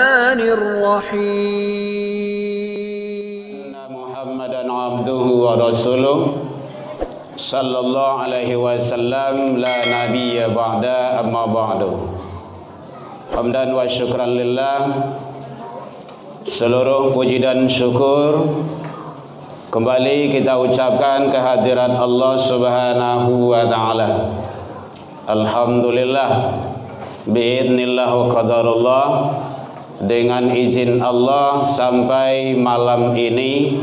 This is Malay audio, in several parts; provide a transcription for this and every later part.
الرحمن الرحيم محمدا عبده ورسوله صلى الله عليه وسلم لا نبي بعد أما بعد hamdan wa syukran lillah, seluruh puji dan syukur kembali kita ucapkan kehadirat Allah Subhanahu wa taala. Alhamdulillah biidznillah wa qadarullah, dengan izin Allah sampai malam ini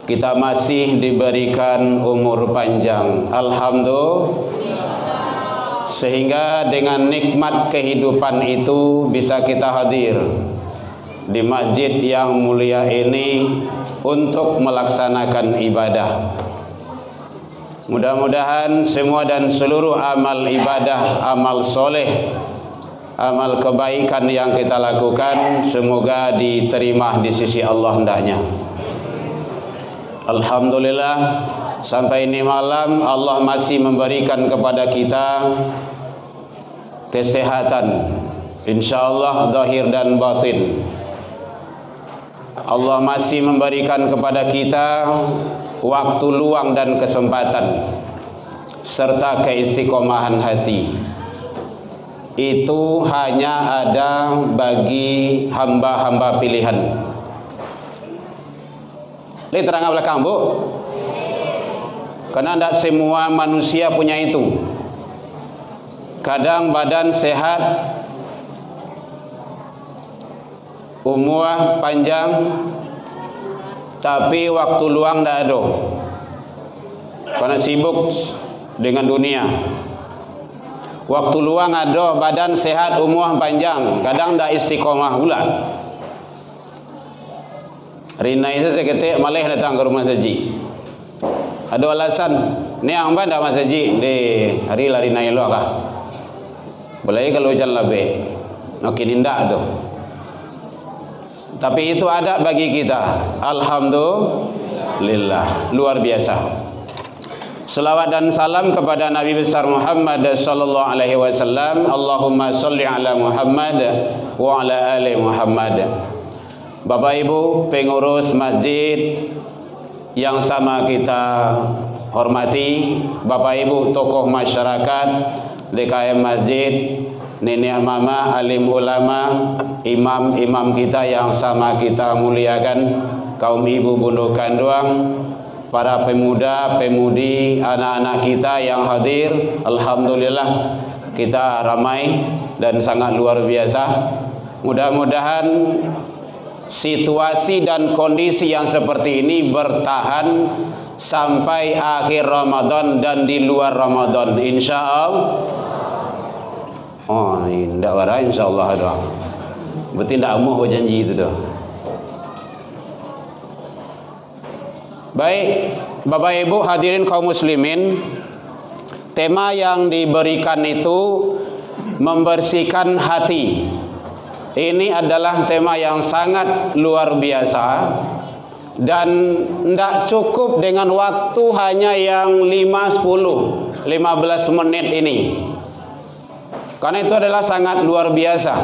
kita masih diberikan umur panjang. Alhamdulillah, sehingga dengan nikmat kehidupan itu bisa kita hadir di masjid yang mulia ini untuk melaksanakan ibadah. Mudah-mudahan semua dan seluruh amal ibadah, amal soleh, amal kebaikan yang kita lakukan semoga diterima di sisi Allah hendaknya. Alhamdulillah, sampai ini malam Allah masih memberikan kepada kita kesehatan, insyaallah zahir dan batin. Allah masih memberikan kepada kita waktu luang dan kesempatan serta keistiqomahan hati. Itu hanya ada bagi hamba-hamba pilihan. Lihat terang belakang, Bu. Karena tidak semua manusia punya itu. Kadang badan sehat, umur panjang, tapi waktu luang tidak ada. Karena sibuk dengan dunia. Waktu luang ada, badan sehat, umur panjang, kadang tidak istiqomah pula. Rina itu seketik malah datang ke rumah saji. Ada alasan, ni ang ba dah masaji di hari lari naik lu kah? Boleh kalau hujan lebih, makin indah tu. Tapi itu ada bagi kita. Alhamdulillah, luar biasa. Selawat dan salam kepada Nabi besar Muhammad sallallahu alaihi wasallam. Allahumma sholli ala Muhammad wa ala ali Muhammad. Bapak Ibu pengurus masjid yang sama kita hormati, Bapak Ibu tokoh masyarakat, DKM masjid, nenek mama, alim ulama, imam-imam kita yang sama kita muliakan, kaum ibu bunda kandung, para pemuda, pemudi, anak-anak kita yang hadir. Alhamdulillah kita ramai dan sangat luar biasa. Mudah-mudahan situasi dan kondisi yang seperti ini bertahan sampai akhir Ramadan dan di luar Ramadan, insyaallah. Oh, tidak warai insyaallah ada. Berarti tidak mau janji itu dah. Baik, Bapak Ibu hadirin kaum muslimin, tema yang diberikan itu membersihkan hati. Ini adalah tema yang sangat luar biasa dan tidak cukup dengan waktu hanya yang 5, 10, 15 menit ini. Karena itu adalah sangat luar biasa.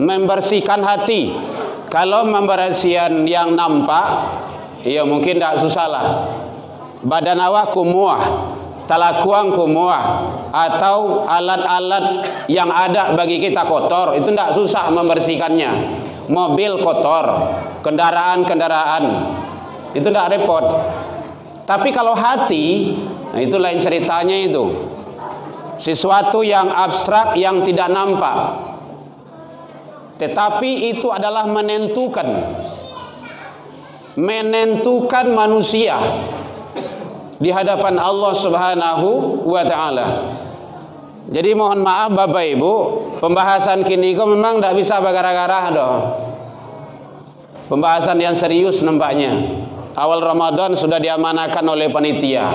Membersihkan hati. Kalau membersihkan yang nampak, ya mungkin tidak susah lah. Badan awak kumuah, talakuang kumuah, atau alat-alat yang ada bagi kita kotor, itu tidak susah membersihkannya. Mobil kotor, kendaraan-kendaraan, itu tidak repot. Tapi kalau hati, nah itu lain ceritanya itu. Sesuatu yang abstrak yang tidak nampak. Tetapi itu adalah menentukan manusia di hadapan Allah Subhanahu wa taala. Jadi mohon maaf Bapak Ibu, pembahasan kini kok memang tidak bisa bagara-gara doh. Pembahasan yang serius nampaknya. Awal Ramadan sudah diamanahkan oleh panitia.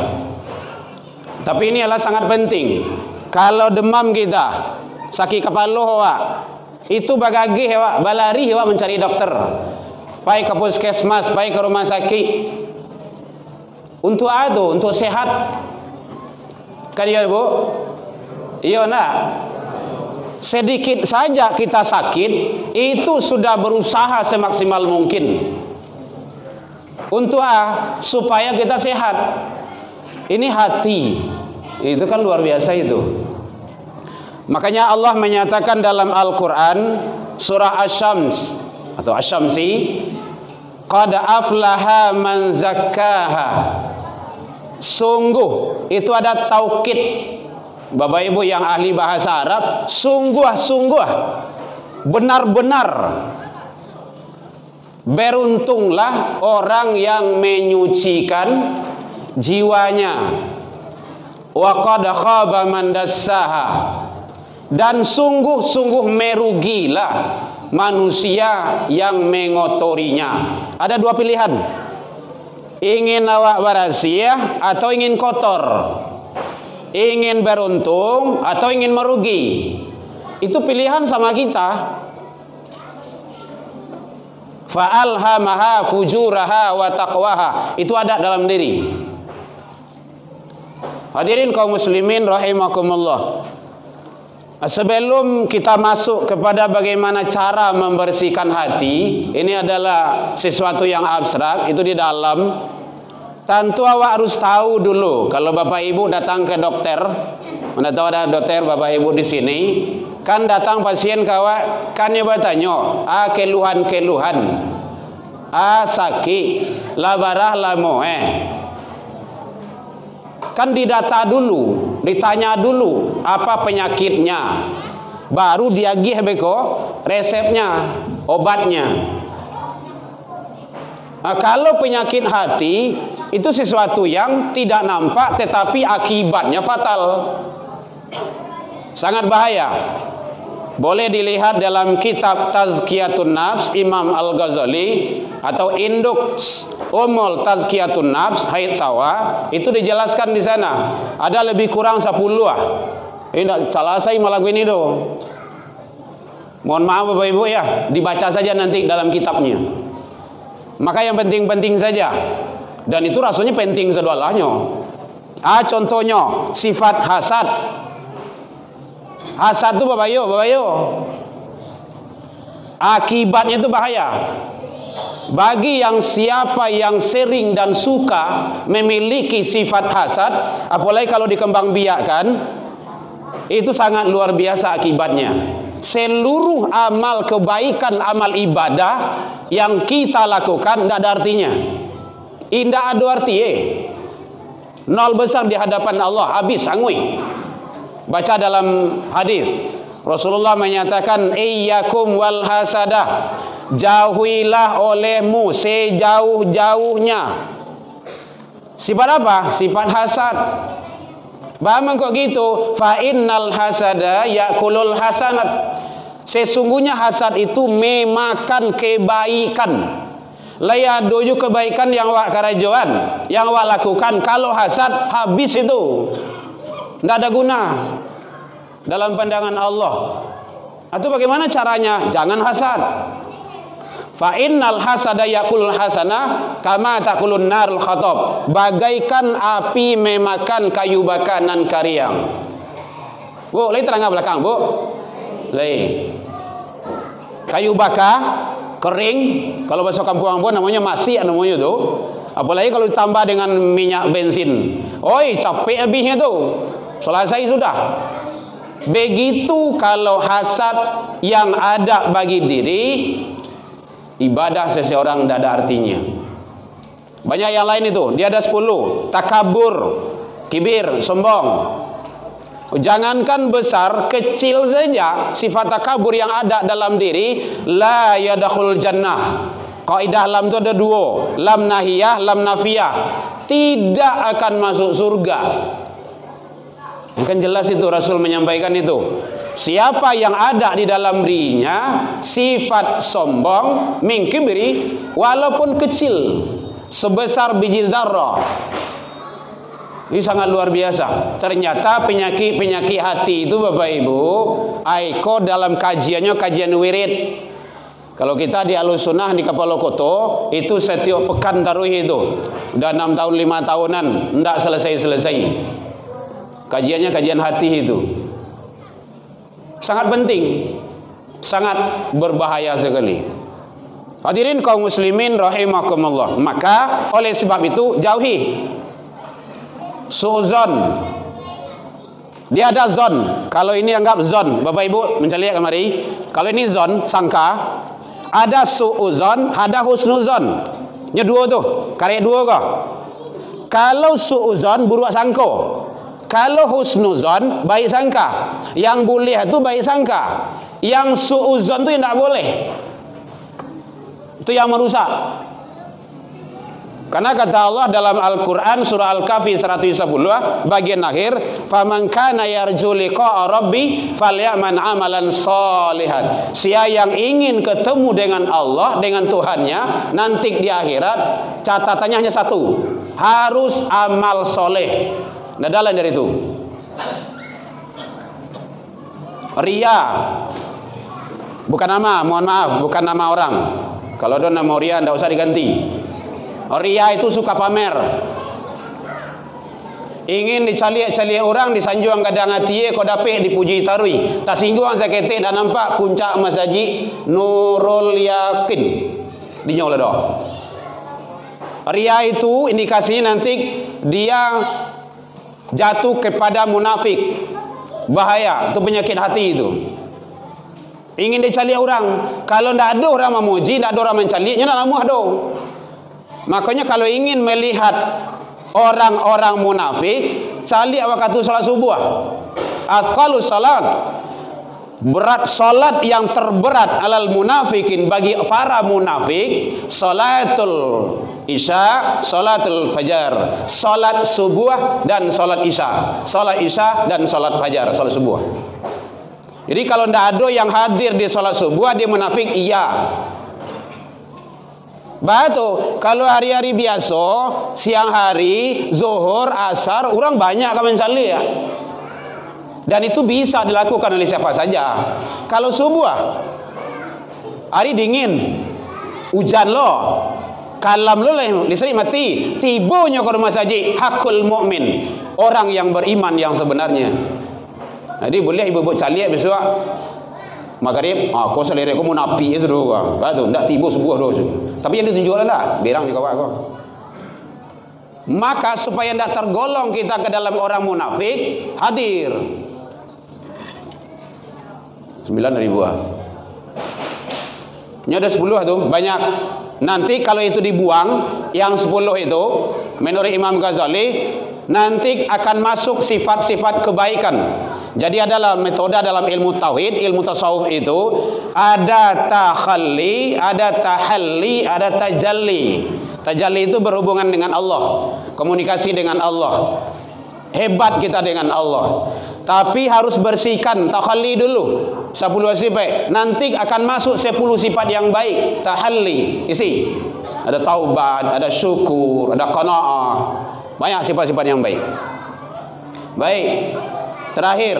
Tapi ini adalah sangat penting. Kalau demam kita, sakit kepala awak, itu bagagi awak, balari awak mencari dokter. Pai ke puskesmas, pai ke rumah sakit. Untuk adu, untuk sehat. Kan ya Bu? Iya nak. sedikit saja kita sakit, itu sudah berusaha semaksimal mungkin untuk supaya kita sehat. Ini hati, itu kan luar biasa itu. Makanya Allah menyatakan dalam Al-Quran surah Asy-Syams atau Asy-Syamsi, qad aflaha man zakkaha. Sungguh, itu ada taukid. Bapak Ibu yang ahli bahasa Arab, sungguh-sungguh, benar-benar beruntunglah orang yang menyucikan jiwanya. Wa qad khaba man dassaha. Dan sungguh-sungguh merugilah manusia yang mengotorinya. Ada dua pilihan, ingin awak berasiah atau ingin kotor, ingin beruntung atau ingin merugi. Itu pilihan sama kita. Fa'alhamaha fujuraha wa taqwaha. Itu ada dalam diri. Hadirin kaum muslimin rahimakumullah. Sebelum kita masuk kepada bagaimana cara membersihkan hati, ini adalah sesuatu yang abstrak, itu di dalam. Tentu awak harus tahu dulu, kalau Bapak Ibu datang ke dokter, mana tahu ada dokter Bapak Ibu di sini, kan datang pasien kawak, kan dia bertanya, keluhan-keluhan, sakit, labarah lamoe. Kan didata dulu, ditanya dulu apa penyakitnya, baru diagih beko resepnya, obatnya. Nah, kalau penyakit hati itu sesuatu yang tidak nampak tetapi akibatnya fatal, sangat bahaya. Boleh dilihat dalam kitab Tazkiyatun Nafs Imam Al-Ghazali atau Induk Umul Tazkiyatun Nafs Haid Sawa, itu dijelaskan di sana. Ada lebih kurang 10 Ini tidak salah saya malah ini doh. Mohon maaf Bapak Ibu ya, dibaca saja nanti dalam kitabnya. Maka yang penting-penting saja, dan itu rasanya penting sedolanya. Contohnya sifat hasad. Hasad itu Bapak Ibu, akibatnya itu bahaya. Bagi yang siapa yang sering dan suka memiliki sifat hasad, apalagi kalau dikembangbiakkan, itu sangat luar biasa akibatnya. Seluruh amal kebaikan, amal ibadah yang kita lakukan tidak ada artinya. Tidak ada arti. Nol besar di hadapan Allah, habis angui. Baca dalam hadis Rasulullah menyatakan, iyyakum wal hasadah, jauhilah olehmu sejauh-jauhnya sifat apa? Sifat hasad. Bagaimana kok gitu? Fa innal hasada yakulul hasanat. Sesungguhnya hasad itu memakan kebaikan. Laya doju kebaikan yang wak karajoan, yang wak lakukan. Kalau hasad habis itu, tidak ada guna dalam pandangan Allah. Atau bagaimana caranya? Jangan hasad. Fa innal hasada yakulul hasanah kama takulun narul khatab. Bagaikan api memakan kayu bakaran kariang. Bu, lagi terangkan belakang, Bu. Lagi. Kayu bakar kering, kalau bahasa kampung-kampung namanya masih namanya tuh. Apalagi kalau ditambah dengan minyak bensin. Oi, capek habisnya tuh. Selesai sudah. Begitu kalau hasad yang ada bagi diri, ibadah seseorang tidak ada artinya. Banyak yang lain itu, dia ada 10. Takabur, kibir, sombong. Jangankan besar, kecil saja sifat takabur yang ada dalam diri, la yadkhul jannah. Kaidah lam itu ada 2, lam nahiyah, lam nafiyah. Tidak akan masuk surga. Kan jelas itu Rasul menyampaikan itu. Siapa yang ada di dalam dirinya sifat sombong, mingkibri, walaupun kecil sebesar biji zarrah, ini sangat luar biasa. Ternyata penyakit hati itu Bapak Ibu, Aiko dalam kajiannya kajian wirid. Kalau kita di Ahlussunnah di Kapalokoto itu setiap pekan taruh itu, udah 6 tahun 5 tahunan, tidak selesai. Kajiannya kajian hati itu. Sangat penting, sangat berbahaya sekali. Hadirin kaum muslimin rahimakumullah. Maka oleh sebab itu jauhi suuzon. Dia ada zon. Kalau ini anggap zon, Bapak Ibu mencari kemari. Kalau ini zon, sangka. Ada suuzon, ada husnuzon. Nya dua tuh, karya dua kah? Kalau suuzon buruk sangko. Kalau husnuzon baik sangka. Yang boleh itu baik sangka. Yang suuzon itu yang tak boleh. Itu yang merusak. Karena kata Allah dalam Al-Quran surah Al-Kahfi 110 bagian akhir, faman kana yarju liqa'a rabbi falyaman amalan shalihan. Siapa yang ingin ketemu dengan Allah, dengan Tuhannya nanti di akhirat, catatannya hanya satu, harus amal soleh. Nah, dalam dari itu ria, bukan nama, mohon maaf, bukan nama orang. Kalau ada nama ria tidak usah diganti. Ria itu suka pamer, ingin dicaliak-caliak orang, disanjung kadang hati kau dapat dipuji tarui, tak singgung sakete dan nampak puncak masjid Nurul Yakin dinyol dah. Ria itu indikasinya nanti dia jatuh kepada munafik. Bahaya, itu penyakit hati itu. Ingin dicaliak orang, kalau tidak ada orang memuji, tidak ada orang mencaliaknya, nak namuh do. Makanya kalau ingin melihat orang-orang munafik, cari waktu salat subuh. Athqalus salat, berat salat yang terberat alal munafikin bagi para munafik, salatul isya, salatul fajar, salat subuh dan salat isya, salat isya dan salat fajar, salat subuh. Jadi kalau tidak ada yang hadir di salat subuh, dia munafik, iya. Batu, kalau hari-hari biasa, siang hari, zuhur, asar, orang banyak kan mencari ya. Dan itu bisa dilakukan oleh siapa saja. Kalau subuh, hari dingin, hujan lo, kalam lo listrik mati, tibonya ke rumah saji, hakul mukmin, orang yang beriman yang sebenarnya. Jadi boleh ibu-ibu caliak besok. Maghrib, kau selera kau munafi ya sudah, betul, tidak tiba subuh doh. Tapi yang ditunjukkan dah, berang juga kau. Maka supaya tidak tergolong kita ke dalam orang munafik, hadir 9.000. Ini ada 10 tuh, banyak. Nanti kalau itu dibuang, yang 10 itu, menurut Imam Ghazali, nanti akan masuk sifat-sifat kebaikan. Jadi adalah metode dalam ilmu tauhid, ilmu tasawuf itu ada takhalli, ada tahalli, ada tajalli. Tajalli itu berhubungan dengan Allah, komunikasi dengan Allah. Hebat kita dengan Allah. Tapi harus bersihkan takhalli dulu 10 sifat. Nanti akan masuk 10 sifat yang baik. Tahalli, isi. Ada taubat, ada syukur, ada qanaah. Banyak sifat-sifat yang baik. Baik. Terakhir,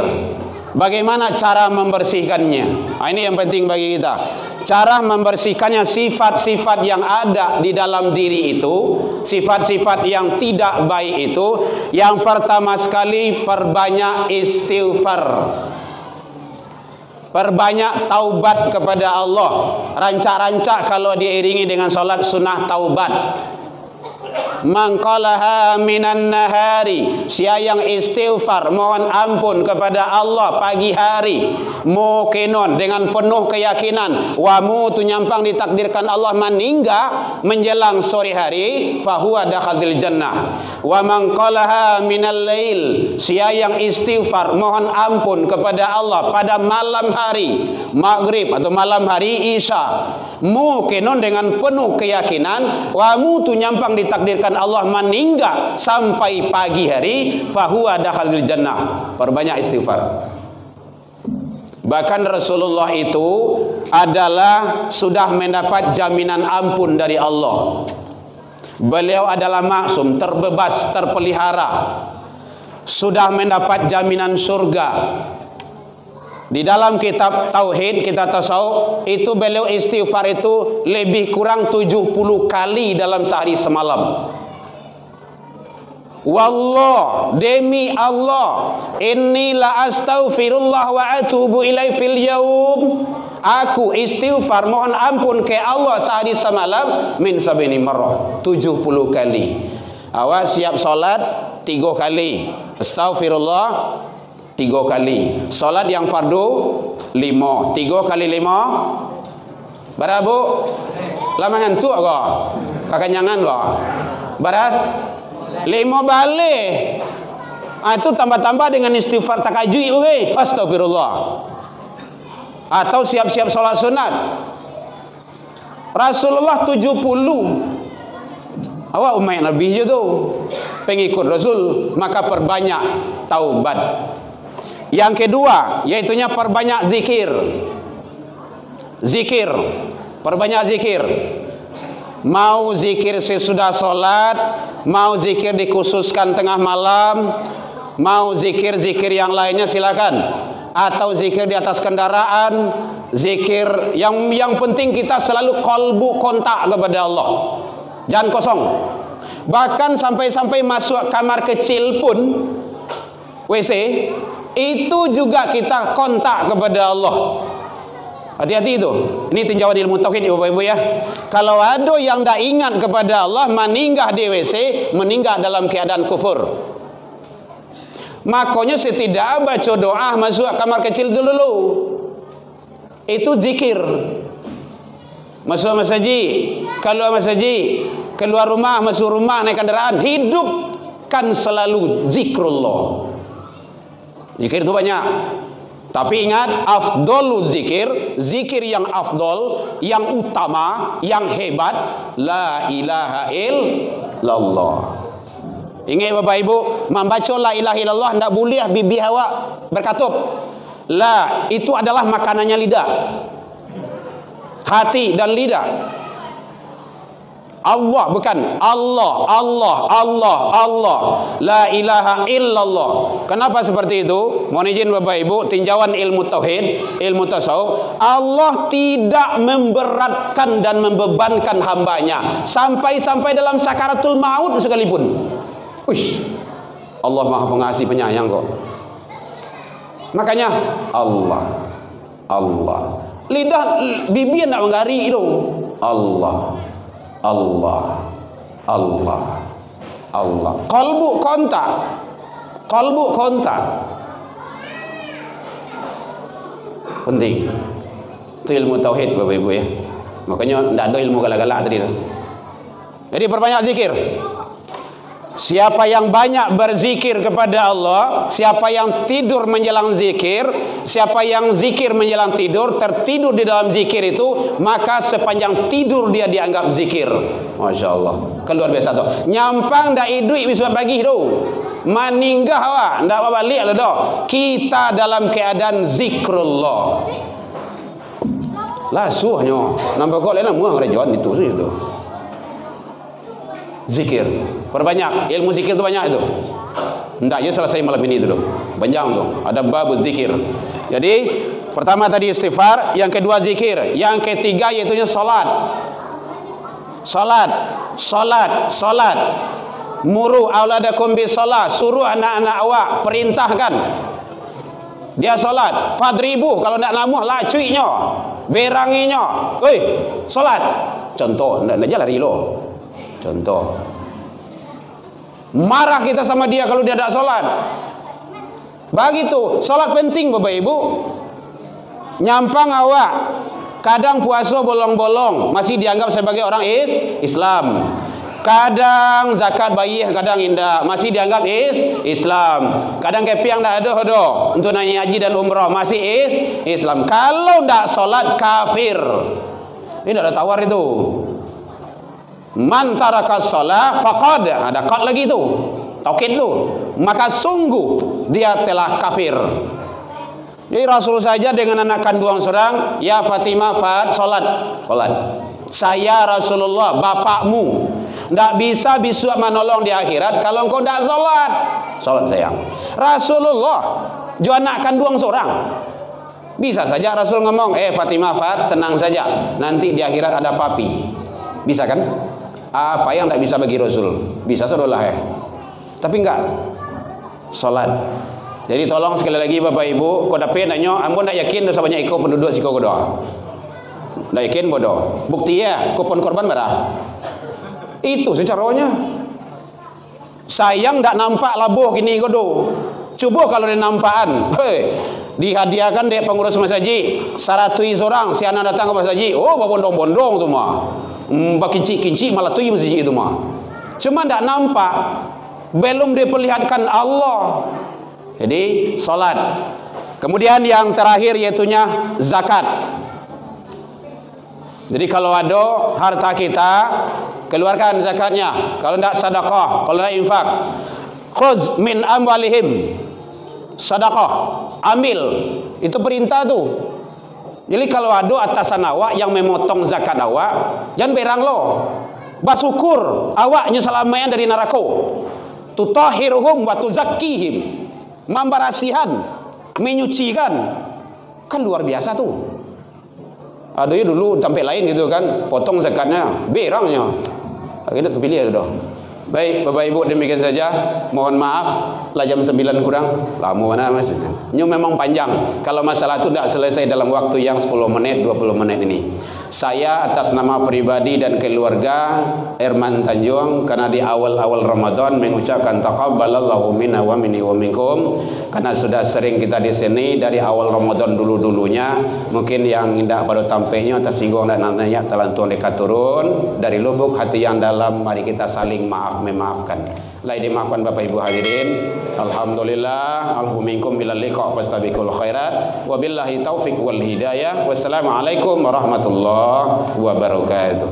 bagaimana cara membersihkannya? Nah, ini yang penting bagi kita. Cara membersihkannya, sifat-sifat yang ada di dalam diri itu, sifat-sifat yang tidak baik itu, yang pertama sekali perbanyak istighfar. Perbanyak taubat kepada Allah. Rancak-rancak kalau diiringi dengan salat sunnah taubat. Mangqalaha minan nahari, siapa yang istighfar mohon ampun kepada Allah pagi hari, muqinon dengan penuh keyakinan, wa mutu nyampang ditakdirkan Allah meninggal menjelang sore hari, fahuwa dakhilil jannah. Wa mangqalaha minal lail, siapa yang istighfar mohon ampun kepada Allah pada malam hari, maghrib atau malam hari isya, muqinon dengan penuh keyakinan, wa mutu nyampang ditakdirkan Allah meninggal sampai pagi hari, fahuwa dakhilil jannah. Perbanyak istighfar. Bahkan Rasulullah itu adalah sudah mendapat jaminan ampun dari Allah. Beliau adalah maksum, terbebas, terpelihara, sudah mendapat jaminan surga. Di dalam kitab tauhid, kitab tasawuf itu beliau istighfar itu lebih kurang 70 kali dalam sehari semalam. wallah, demi Allah, inni la astaghfirullah wa atubu ilaihi fil yaum, aku istighfar mohon ampun ke Allah sehari semalam min sabini marrah, 70 kali. Awak siap solat 3 kali, astaghfirullah 3 kali. Solat yang fardu 5, 3 kali 5 berapa? Lama ngantuk kau? Kekenyangan kau? Berat? 5 balik. Itu tambah-tambah dengan istighfar takajui, astagfirullah. Atau siap-siap sholat sunat. Rasulullah 70. Awak umat Nabi je tu, pengikut Rasul, maka perbanyak taubat. Yang kedua, yaitunya perbanyak zikir. Zikir, perbanyak zikir. Mau zikir sesudah solat, mau zikir dikhususkan tengah malam, mau zikir-zikir yang lainnya silakan. Atau zikir di atas kendaraan, zikir yang penting kita selalu qalbu, kontak kepada Allah. Jangan kosong. Bahkan sampai masuk kamar kecil pun, WC, itu juga kita kontak kepada Allah. Hati-hati itu. Ini tinjauan ilmu tauhid Ibu-ibu ya. Kalau ada yang tak ingat kepada Allah, meninggal di WC, meninggal dalam keadaan kufur. Makanya setidak baca doa masuk kamar kecil dulu. Itu zikir. Masuk masjid, keluar masjid, keluar rumah, masuk rumah, naik kendaraan, hidupkan selalu zikrullah. Zikir itu banyak. Tapi ingat, afdolul zikir, zikir yang afdol, yang utama, yang hebat, la ilaha illallah. Ingat Bapak Ibu, membaca la ilaha illallah tidak boleh bibi awak berkatup. La, itu adalah makanannya lidah, hati dan lidah. Allah, bukan Allah, Allah, Allah, Allah, la ilaha illallah. Kenapa seperti itu? Mohon izin Bapak Ibu, tinjauan ilmu tauhid, ilmu tasawuf, Allah tidak memberatkan dan membebankan hambanya sampai dalam sakaratul maut sekalipun. Uish, Allah Maha Pengasih Penyayang kok. Makanya Allah, Allah, lidah bibir nak menggari itu Allah, Allah, Allah, Allah. Qalbu kontak, qalbu kontak. Penting. Itu ilmu tauhid Bapak Ibu ya. Makanya tidak ada ilmu galak-galak tadi. Jadi perbanyak zikir. Siapa yang banyak berzikir kepada Allah, siapa yang tidur menjelang zikir, siapa yang zikir menjelang tidur, tertidur di dalam zikir itu, maka sepanjang tidur dia dianggap zikir. Masya Allah, keluar biasa tu. Nyampang dah idui besok pagi tu, meninggal awak, ndak balik lah dah. Kita dalam keadaan zikrullah. Lasuhnya, nampak kau lain muah kerajaan itu saja tu. Zikir, perbanyak, ilmu zikir itu banyak itu. Tidak je selesai malam ini itu, panjang tu. Ada bab zikir. Jadi pertama tadi istighfar, yang kedua zikir, yang ketiga yaitu salat. Salat, salat, salat. Muru auladakum bis salat, suruh anak-anak awak, perintahkan dia salat. Fadribu, kalau nak namuh lacuinya, beranginya. Oi, salat. Contoh, ndak lari lo. Contoh, marah kita sama dia kalau dia tidak solat. Begitu, solat penting Bapak Ibu. Nyampang awak, kadang puasa bolong-bolong masih dianggap sebagai orang Islam. Kadang zakat bayi, kadang indah masih dianggap Islam. Kadang kepiang tak ada untuk naik haji dan umrah masih Islam. Kalau tidak solat kafir. Ini ada tawar itu. Man taraka shalah faqad, ada qad lagi tu, taukid tu, maka sungguh dia telah kafir. Jadi Rasul saja dengan anak kandung seorang, ya Fatimah, salat. Saya Rasulullah, bapakmu, tidak bisa besok menolong di akhirat kalau engkau tidak salat. Salat sayang. Rasulullah juga anak kandung seorang. Bisa saja Rasul ngomong, Fatimah, tenang saja, nanti di akhirat ada papi. Bisa kan? Apa yang tidak bisa bagi Rasul? Bisa saudara tapi enggak salat. Jadi tolong sekali lagi Bapak Ibu, kau dapat nanya, ampun tak yakin dosa banyak ikut penduduk siko doa. Tak yakin bodoh. Bukti ya, kupon korban berah. Itu secaranya. Sayang tak nampak labuh kini kodo. Coba kalau dia nampakan, dihadiahkan dek pengurus masjid 100 orang, si anak datang ke masjid, oh bondong-bondong tu mah. Bakinci-kinci malah tu masjid itu mah. Cuma tak nampak, belum diperlihatkan Allah. Jadi salat. Kemudian yang terakhir yaitunya zakat. Jadi kalau ada harta kita, keluarkan zakatnya. Kalau tidak sedekah, kalau tidak infak, khuz min amwalihim sedekah, ambil. Itu perintah tu. Jadi kalau ada atasan awak yang memotong zakat awak, jangan berang lo. Bersyukur awaknya selamanya dari neraka. Tutahhiruhum wa tuzakkihim. Memberasihan, menyucikan. Kan luar biasa tuh. Ada ya dulu sampai lain gitu kan, potong zakatnya, berangnya. Akhirnya terpilih dah. Baik Bapak Ibu, demikian saja. Mohon maaf lah jam 9 kurang. Lama mana Mas? Ini memang panjang. Kalau masalah itu tidak selesai dalam waktu yang 10 menit, 20 menit ini. Saya atas nama pribadi dan keluarga Herman Tanjung, karena di awal-awal Ramadan mengucapkan taqabbalallahu minna wa minni wa minkum, karena sudah sering kita di sini dari awal Ramadan dulu-dulunya. Mungkin yang tidak pada tampilnya tersinggung dan nantinya telantuan dekat turun dari lubuk hati yang dalam, mari kita saling memaafkan. Lai dimaafkan Bapak Ibu hadirin. Alhamdulillah, alhuminkum bilal liqa' wastabiqul khairat. Wabillahi taufiq wal hidayah. Wassalamualaikum warahmatullahi wabarakatuh.